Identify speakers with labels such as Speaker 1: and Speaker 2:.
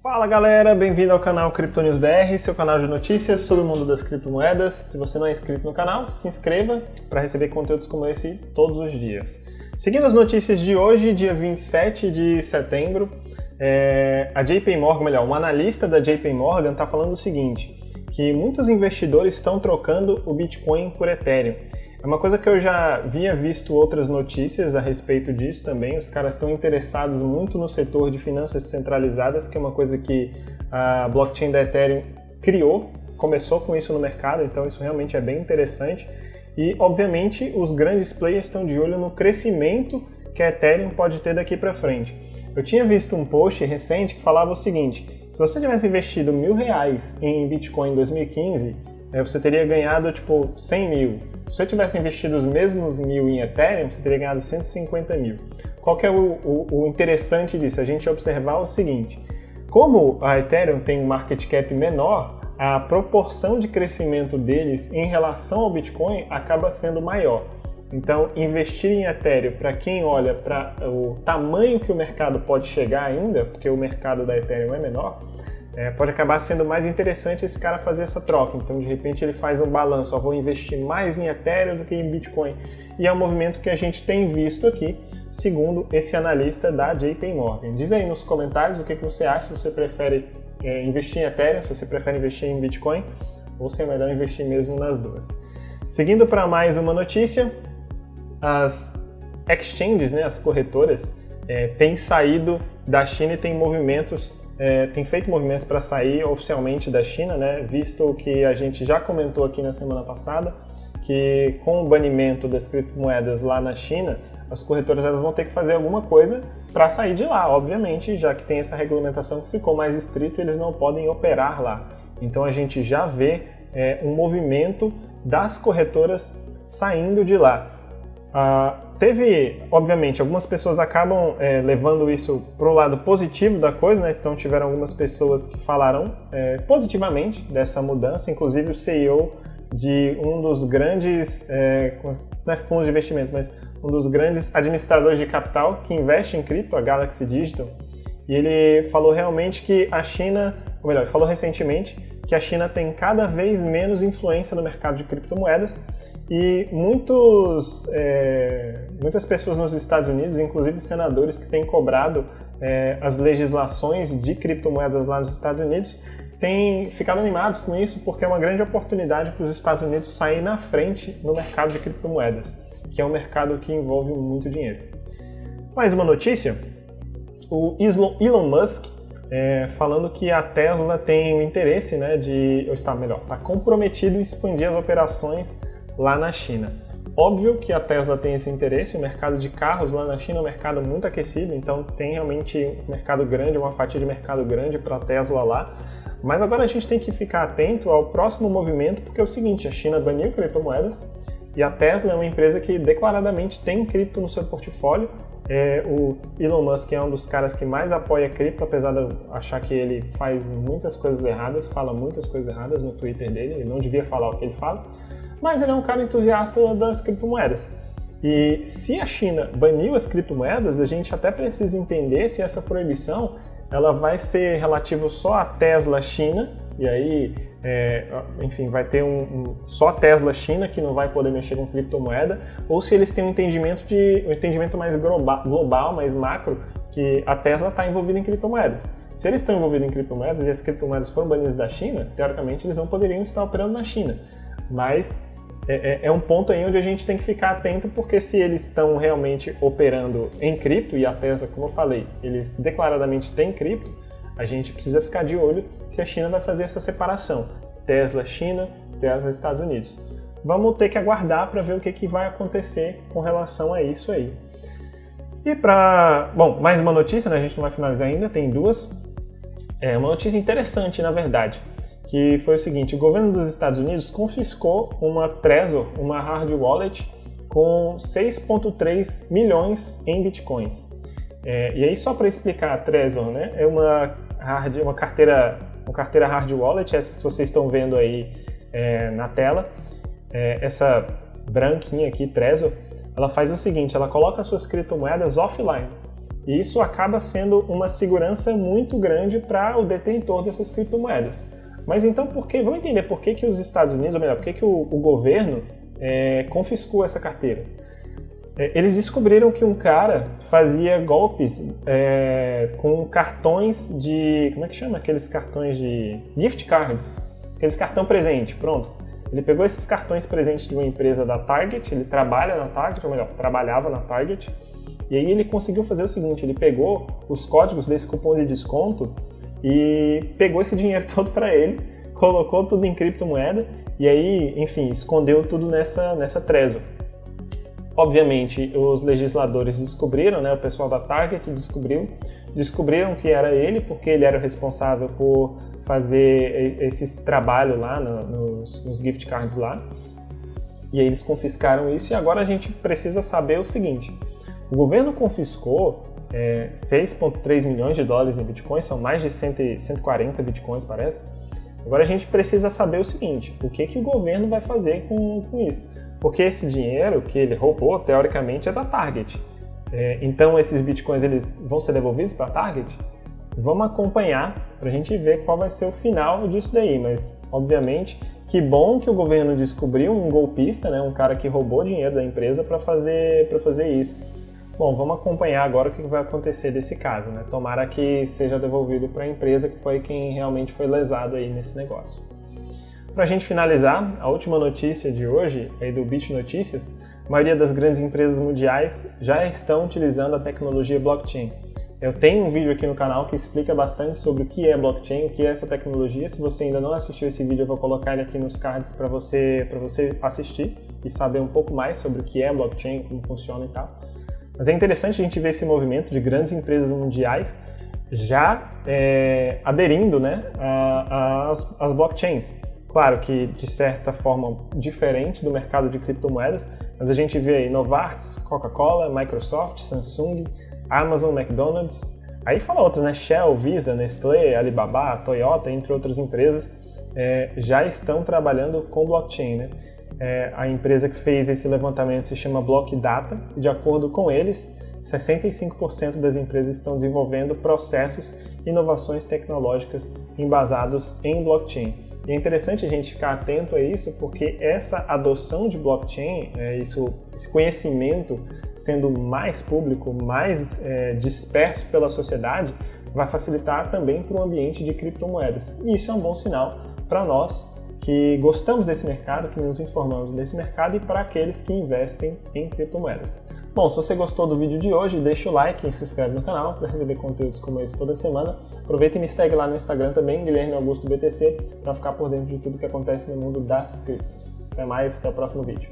Speaker 1: Fala galera, bem-vindo ao canal Crypto News BR, seu canal de notícias sobre o mundo das criptomoedas. Se você não é inscrito no canal, se inscreva para receber conteúdos como esse todos os dias. Seguindo as notícias de hoje, dia 27 de setembro, a JP Morgan, um analista da JP Morgan está falando o seguinte, que muitos investidores estão trocando o Bitcoin por Ethereum. É uma coisa que eu já havia visto outras notícias a respeito disso também. Os caras estão interessados muito no setor de finanças descentralizadas, que é uma coisa que a blockchain da Ethereum criou, começou com isso no mercado, então isso realmente é bem interessante. E, obviamente, os grandes players estão de olho no crescimento que a Ethereum pode ter daqui para frente. Eu tinha visto um post recente que falava o seguinte, se você tivesse investido R$1.000 em Bitcoin em 2015, você teria ganhado tipo 100 mil. Se você tivesse investido os mesmos 1.000 em Ethereum, você teria ganhado 150 mil. Qual que é o interessante disso? A gente observar o seguinte, como a Ethereum tem um market cap menor, a proporção de crescimento deles em relação ao Bitcoin acaba sendo maior. Então, investir em Ethereum, para quem olha para o tamanho que o mercado pode chegar ainda, porque o mercado da Ethereum é menor, pode acabar sendo mais interessante esse cara fazer essa troca. Então, de repente, ele faz um balanço, vou investir mais em Ethereum do que em Bitcoin. E é um movimento que a gente tem visto aqui, segundo esse analista da JP Morgan. Diz aí nos comentários o que você acha, se você prefere investir em Ethereum, se você prefere investir em Bitcoin, ou se é melhor investir mesmo nas duas. Seguindo para mais uma notícia, as exchanges, as corretoras, têm saído da China e tem feito movimentos para sair oficialmente da China, visto que a gente já comentou aqui na semana passada que com o banimento das criptomoedas lá na China, as corretoras elas vão ter que fazer alguma coisa para sair de lá, obviamente, já que tem essa regulamentação que ficou mais estrita, eles não podem operar lá. Então a gente já vê um movimento das corretoras saindo de lá. Teve, obviamente, algumas pessoas acabam levando isso para o lado positivo da coisa, então tiveram algumas pessoas que falaram positivamente dessa mudança, inclusive o CEO de um dos grandes, não é fundos de investimento, mas um dos grandes administradores de capital que investe em cripto, a Galaxy Digital, e ele falou realmente que a China, ou melhor, ele falou recentemente que a China tem cada vez menos influência no mercado de criptomoedas e muitas pessoas nos Estados Unidos, inclusive senadores que têm cobrado as legislações de criptomoedas lá nos Estados Unidos, têm ficado animados com isso porque é uma grande oportunidade para os Estados Unidos sair na frente no mercado de criptomoedas, que é um mercado que envolve muito dinheiro. Mais uma notícia, o Elon Musk falando que a Tesla tem o interesse está comprometido em expandir as operações lá na China. Óbvio que a Tesla tem esse interesse, o mercado de carros lá na China é um mercado muito aquecido, então tem realmente um mercado grande, uma fatia de mercado grande para a Tesla lá. Mas agora a gente tem que ficar atento ao próximo movimento, porque é o seguinte, a China baniu criptomoedas e a Tesla é uma empresa que declaradamente tem cripto no seu portfólio. O Elon Musk é um dos caras que mais apoia cripto, apesar de eu achar que ele faz muitas coisas erradas, fala muitas coisas erradas no Twitter dele, ele não devia falar o que ele fala, mas ele é um cara entusiasta das criptomoedas. E se a China baniu as criptomoedas, a gente até precisa entender se essa proibição ela vai ser relativa só à Tesla China, e aí, enfim, vai ter só a Tesla China que não vai poder mexer com criptomoeda, ou se eles têm um entendimento mais global, mais macro, que a Tesla está envolvida em criptomoedas. Se eles estão envolvidos em criptomoedas e as criptomoedas foram banidas da China, teoricamente eles não poderiam estar operando na China. Mas é um ponto aí onde a gente tem que ficar atento, porque se eles estão realmente operando em cripto, e a Tesla, como eu falei, eles declaradamente têm cripto, a gente precisa ficar de olho se a China vai fazer essa separação. Tesla China, Tesla Estados Unidos. Vamos ter que aguardar para ver o que vai acontecer com relação a isso aí. E mais uma notícia, a gente não vai finalizar ainda, tem duas. Uma notícia interessante, na verdade, que foi o seguinte, o governo dos Estados Unidos confiscou uma Trezor, uma hard wallet, com 6,3 milhões em bitcoins. E aí, só para explicar a Trezor, é uma carteira hard wallet, essa que vocês estão vendo aí na tela, essa branquinha aqui, Trezor, ela faz o seguinte, ela coloca as suas criptomoedas offline. E isso acaba sendo uma segurança muito grande para o detentor dessas criptomoedas. Mas então, vamos entender por que os Estados Unidos, ou melhor, por que o governo confiscou essa carteira. Eles descobriram que um cara fazia golpes com cartões de... Como é que chama? Aqueles cartões de... Gift cards. Aqueles cartão presente, pronto. Ele pegou esses cartões presentes de uma empresa da Target, ele trabalha na Target, ou melhor, trabalhava na Target, e aí ele conseguiu fazer o seguinte, ele pegou os códigos desse cupom de desconto e pegou esse dinheiro todo para ele, colocou tudo em criptomoeda e aí, enfim, escondeu tudo nessa Trezor. Obviamente, os legisladores descobriram, né, o pessoal da Target descobriram que era ele, porque ele era o responsável por fazer esse trabalho lá nos gift cards lá. E aí eles confiscaram isso e agora a gente precisa saber o seguinte. O governo confiscou 6,3 milhões de dólares em bitcoins, são mais de 140 bitcoins, parece. Agora a gente precisa saber o seguinte, o que o governo vai fazer com isso? Porque esse dinheiro que ele roubou, teoricamente, é da Target. Então esses bitcoins eles vão ser devolvidos para a Target? Vamos acompanhar para a gente ver qual vai ser o final disso daí, mas obviamente que bom que o governo descobriu um golpista, né, um cara que roubou dinheiro da empresa para fazer isso. Bom, vamos acompanhar agora o que vai acontecer desse caso, né? Tomara que seja devolvido para a empresa que foi quem realmente foi lesado aí nesse negócio. Para a gente finalizar, a última notícia de hoje, aí do BitNotícias, a maioria das grandes empresas mundiais já estão utilizando a tecnologia blockchain. Eu tenho um vídeo aqui no canal que explica bastante sobre o que é blockchain, o que é essa tecnologia. Se você ainda não assistiu esse vídeo, eu vou colocar ele aqui nos cards para você assistir e saber um pouco mais sobre o que é blockchain, como funciona e tal. Mas é interessante a gente ver esse movimento de grandes empresas mundiais já aderindo, né, às blockchains. Claro que de certa forma diferente do mercado de criptomoedas, mas a gente vê aí Novartis, Coca-Cola, Microsoft, Samsung, Amazon, McDonald's, aí fala outras, né? Shell, Visa, Nestlé, Alibaba, Toyota, entre outras empresas, já estão trabalhando com blockchain, né? A empresa que fez esse levantamento se chama Blockdata e de acordo com eles, 65% das empresas estão desenvolvendo processos e inovações tecnológicas embasados em blockchain. E é interessante a gente ficar atento a isso, porque essa adoção de blockchain, esse conhecimento sendo mais público, mais disperso pela sociedade, vai facilitar também para o ambiente de criptomoedas. E isso é um bom sinal para nós que gostamos desse mercado, que nos informamos desse mercado e para aqueles que investem em criptomoedas. Bom, se você gostou do vídeo de hoje, deixa o like e se inscreve no canal para receber conteúdos como esse toda semana. Aproveita e me segue lá no Instagram também, Guilherme Augusto BTC, para ficar por dentro de tudo que acontece no mundo das criptos. Até mais, até o próximo vídeo.